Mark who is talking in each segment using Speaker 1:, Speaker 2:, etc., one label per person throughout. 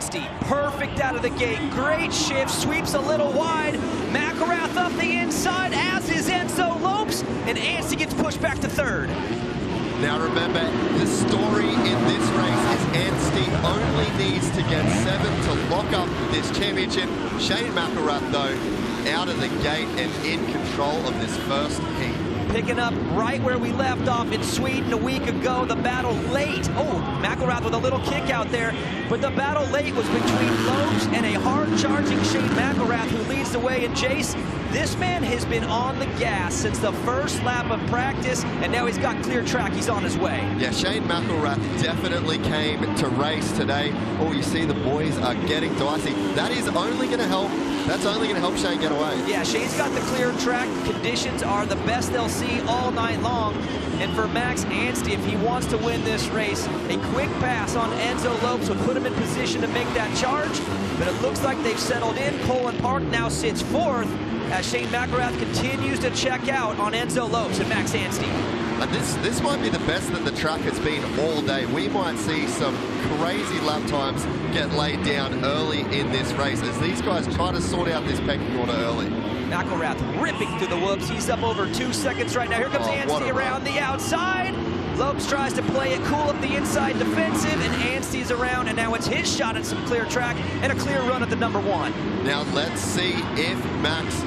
Speaker 1: Anstey, perfect out of the gate. Great shift, sweeps a little wide. McElrath up the inside, as is Enzo Lopes, and Anstey gets pushed back to third.
Speaker 2: Now remember, the story in this race is Anstey only needs to get 7 to lock up this championship. Shane McElrath, though, out of the gate and in control of this first heat.
Speaker 1: Picking up right where we left off in Sweden a week ago, the battle late. Oh, McElrath with a little kick out there, but the battle late was between Lopes and a hard-charging Shane McElrath, who leads the way. And Jace, this man has been on the gas since the first lap of practice, and now he's got clear track. He's on his way.
Speaker 2: Yeah, Shane McElrath definitely came to race today. Oh, you see the boys are getting dicey. That is only going to help. That's only going to help Shane get away.
Speaker 1: Yeah, Shane's got the clear track. Conditions are the best they'll see all night long. And for Max Anstey, if he wants to win this race, a quick pass on Enzo Lopes would put him in position to make that charge. But it looks like they've settled in. Colin Park now sits fourth as Shane McElrath continues to check out on Enzo Lopes and Max Anstey.
Speaker 2: And this might be the best that the track has been all day. We might see some crazy lap times get laid down early in this race as these guys try to sort out this pecking order early.
Speaker 1: McElrath ripping through the whoops. He's up over 2 seconds right now. Here comes Anstey around the outside. Lopes tries to play it cool up the inside defensive, and Anstey's around, and now it's his shot at some clear track and a clear run at the number 1.
Speaker 2: Now let's see if Max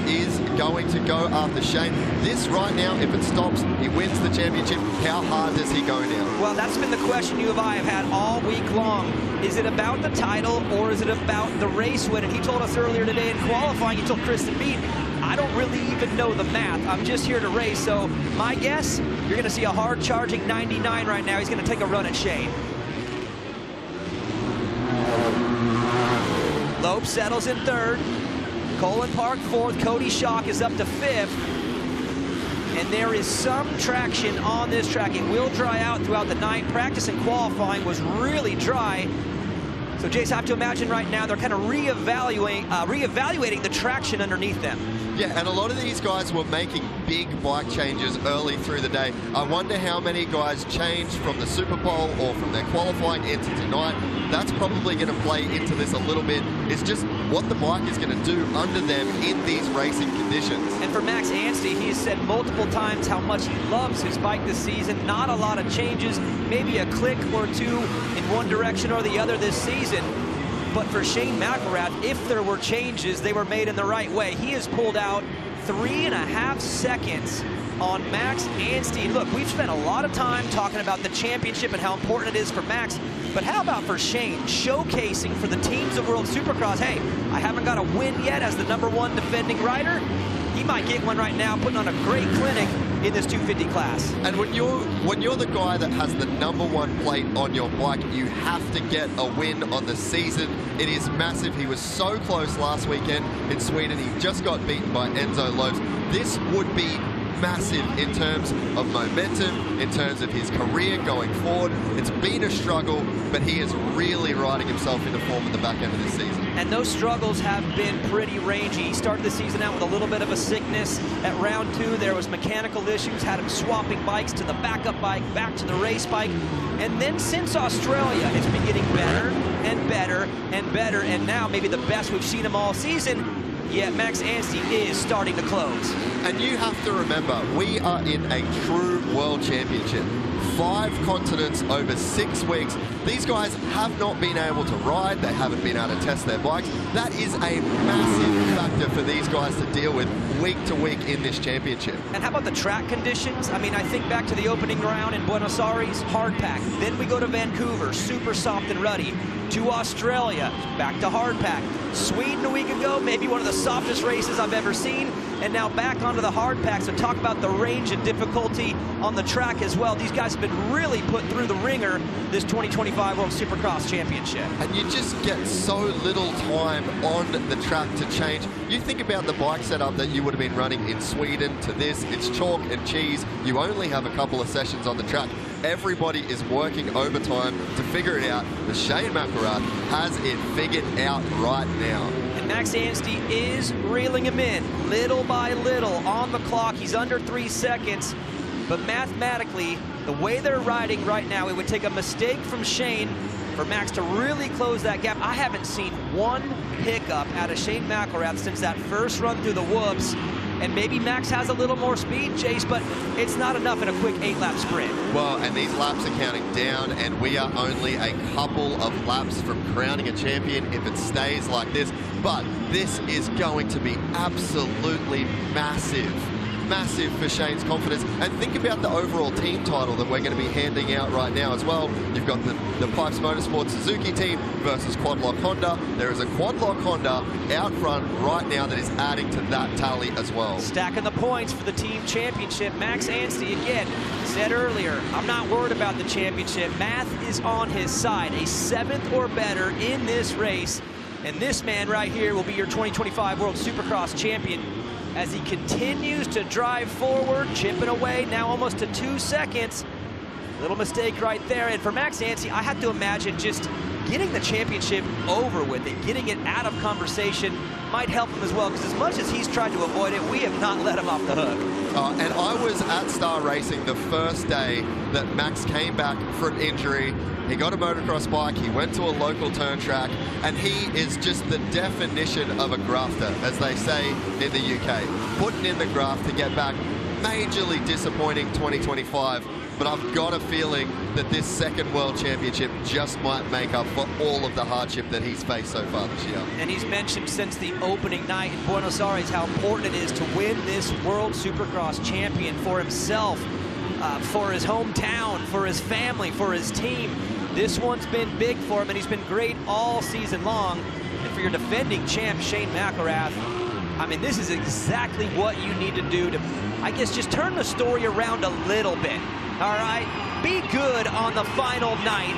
Speaker 2: is going to go after Shane. This right now, if it stops, he wins the championship. How hard does he go now?
Speaker 1: Well, that's been the question you and I have had all week long. Is it about the title or is it about the race win? And he told us earlier today in qualifying, he told Kristen Mead, I don't really even know the math. I'm just here to race. So my guess, you're going to see a hard charging 99 right now. He's going to take a run at Shane. Lopes settles in third. Colin Park fourth, Cody Schock is up to fifth. And there is some traction on this track. It will dry out throughout the night. Practice and qualifying was really dry. So Jace, I have to imagine right now they're kind of reevaluating the traction underneath them.
Speaker 2: Yeah, and a lot of these guys were making big bike changes early through the day. I wonder how many guys changed from the Super Bowl or from their qualifying into tonight. That's probably going to play into this a little bit. It's just what the bike is going to do under them in these racing conditions.
Speaker 1: And for Max Anstey, he's said multiple times how much he loves his bike this season. Not a lot of changes, maybe a click or two in one direction or the other this season. But for Shane McElrath, if there were changes, they were made in the right way. He has pulled out 3.5 seconds on Max Anstey. Look, we've spent a lot of time talking about the championship and how important it is for Max, but how about for Shane showcasing for the teams of World Supercross, hey, I haven't got a win yet as the #1 defending rider. He might get one right now, putting on a great clinic in this 250 class.
Speaker 2: And when you're the guy that has the #1 plate on your bike, you have to get a win on the season. It is massive. He was so close last weekend in Sweden. He just got beaten by Enzo Lopes. This would be massive in terms of momentum, in terms of his career going forward. It's been a struggle, but he is really riding himself into form at the back end of this season.
Speaker 1: And those struggles have been pretty rangy. He started the season out with a little bit of a sickness. At round 2, there was mechanical issues, had him swapping bikes to the backup bike, back to the race bike. And then since Australia, it's been getting better and better and better. And now maybe the best we've seen him all season. Yet Max Anstey is starting to close.
Speaker 2: And you have to remember, we are in a true world championship. 5 continents over 6 weeks. These guys have not been able to ride. They haven't been able to test their bikes. That is a massive factor for these guys to deal with week to week in this championship.
Speaker 1: And how about the track conditions? I mean, I think back to the opening round in Buenos Aires, hard pack. Then we go to Vancouver, super soft and ruddy. To Australia, back to hard pack. Sweden a week ago, maybe one of the softest races I've ever seen. And now back onto the hard pack. So talk about the range and difficulty on the track as well. These guys have been really put through the ringer this 2025 World Supercross Championship.
Speaker 2: And you just get so little time on the track to change. You think about the bike setup that you would have been running in Sweden to this. It's chalk and cheese. You only have a couple of sessions on the track. Everybody is working overtime to figure it out. But Shane McElrath has it figured out right now.
Speaker 1: And Max Anstey is reeling him in, little by little, on the clock. He's under 3 seconds. But mathematically, the way they're riding right now, it would take a mistake from Shane for Max to really close that gap. I haven't seen one hiccup out of Shane McElrath since that first run through the whoops. And maybe Max has a little more speed, Chase, but it's not enough in a quick 8-lap sprint.
Speaker 2: Well, and these laps are counting down, and we are only a couple of laps from crowning a champion if it stays like this. But this is going to be absolutely massive. Massive for Shane's confidence. And think about the overall team title that we're going to be handing out right now as well. You've got the Pipes Motorsport Suzuki team versus Quadlock Honda. There is a Quadlock Honda out front right now that is adding to that tally as well.
Speaker 1: Stacking the points for the team championship. Max Anstey, again, said earlier, I'm not worried about the championship. Math is on his side. A 7th or better in this race. And this man right here will be your 2025 World Supercross champion as he continues to drive forward, chipping away, now almost to 2 seconds. Little mistake right there. And for Max Anstey, I have to imagine just getting the championship over with and getting it out of conversation might help him as well, because as much as he's tried to avoid it, we have not let him off the hook.
Speaker 2: And I was at Star Racing the first day that Max came back from injury. He got a motocross bike, he went to a local turn track, and he is just the definition of a grafter, as they say in the UK. Putting in the graft to get back. Majorly disappointing 2025, but I've got a feeling that this second World Championship just might make up for all of the hardship that he's faced so far this year.
Speaker 1: And he's mentioned since the opening night in Buenos Aires how important it is to win this World Supercross champion for himself, for his hometown, for his family, for his team. This one's been big for him, and he's been great all season long. And for your defending champ, Shane McElrath, I mean, this is exactly what you need to do to, I guess, just turn the story around a little bit, all right? Be good on the final night.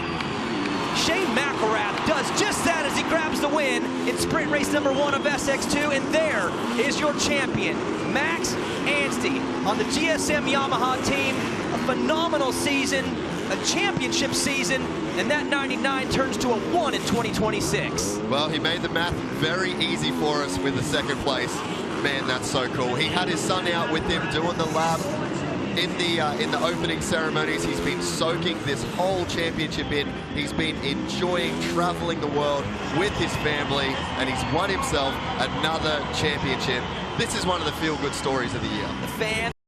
Speaker 1: Shane McElrath does just that as he grabs the win in sprint race number 1 of SX2, and there is your champion, Max Anstey on the GSM Yamaha team. A phenomenal season, a championship season, and that 99 turns to a 1 in 2026.
Speaker 2: Well, he made the math very easy for us with the second place. Man, that's so cool. He had his son out with him doing the lap in the opening ceremonies. He's been soaking this whole championship in. He's been enjoying traveling the world with his family, and he's won himself another championship. This is one of the feel-good stories of the year.
Speaker 1: The fans